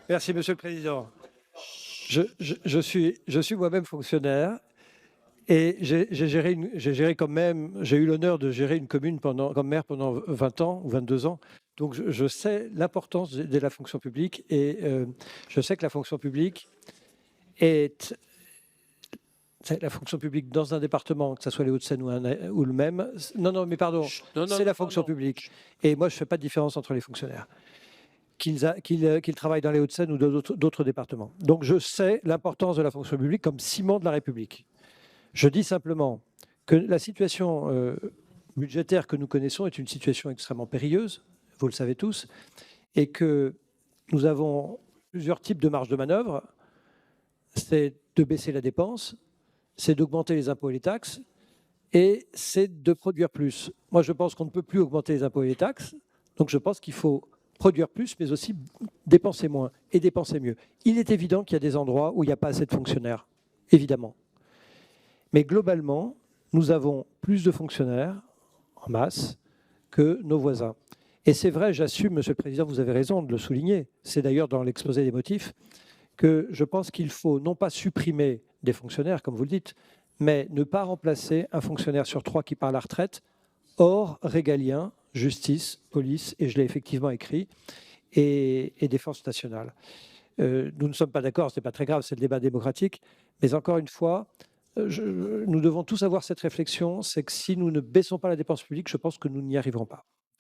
Merci, Monsieur le Président. Je suis moi-même fonctionnaire et j'ai eu l'honneur de gérer une commune comme maire pendant 20 ans ou 22 ans. Donc, je sais l'importance de la fonction publique et je sais que la fonction publique est la fonction publique dans un département, que ce soit les Hauts-de-Seine ou le même. Non, non, mais pardon, Non, non, c'est la non, fonction non. publique. Et moi, je ne fais pas de différence entre les fonctionnaires, qu'ils travaillent dans les Hauts-de-Seine ou d'autres départements. Donc, je sais l'importance de la fonction publique comme ciment de la République. Je dis simplement que la situation budgétaire que nous connaissons est une situation extrêmement périlleuse, vous le savez tous, et que nous avons plusieurs types de marge de manœuvre. C'est de baisser la dépense, c'est d'augmenter les impôts et les taxes, et c'est de produire plus. Moi, je pense qu'on ne peut plus augmenter les impôts et les taxes, donc je pense qu'il faut produire plus, mais aussi dépenser moins et dépenser mieux. Il est évident qu'il y a des endroits où il n'y a pas assez de fonctionnaires, évidemment. Mais globalement, nous avons plus de fonctionnaires en masse que nos voisins. Et c'est vrai, j'assume, Monsieur le Président, vous avez raison de le souligner, c'est d'ailleurs dans l'exposé des motifs, que je pense qu'il faut non pas supprimer des fonctionnaires, comme vous le dites, mais ne pas remplacer un fonctionnaire sur 3 qui part à la retraite, hors régalien, justice, police, et je l'ai effectivement écrit, et défense nationale. Nous ne sommes pas d'accord, ce n'est pas très grave, c'est le débat démocratique, mais encore une fois, nous devons tous avoir cette réflexion, c'est que si nous ne baissons pas la dépense publique, je pense que nous n'y arriverons pas.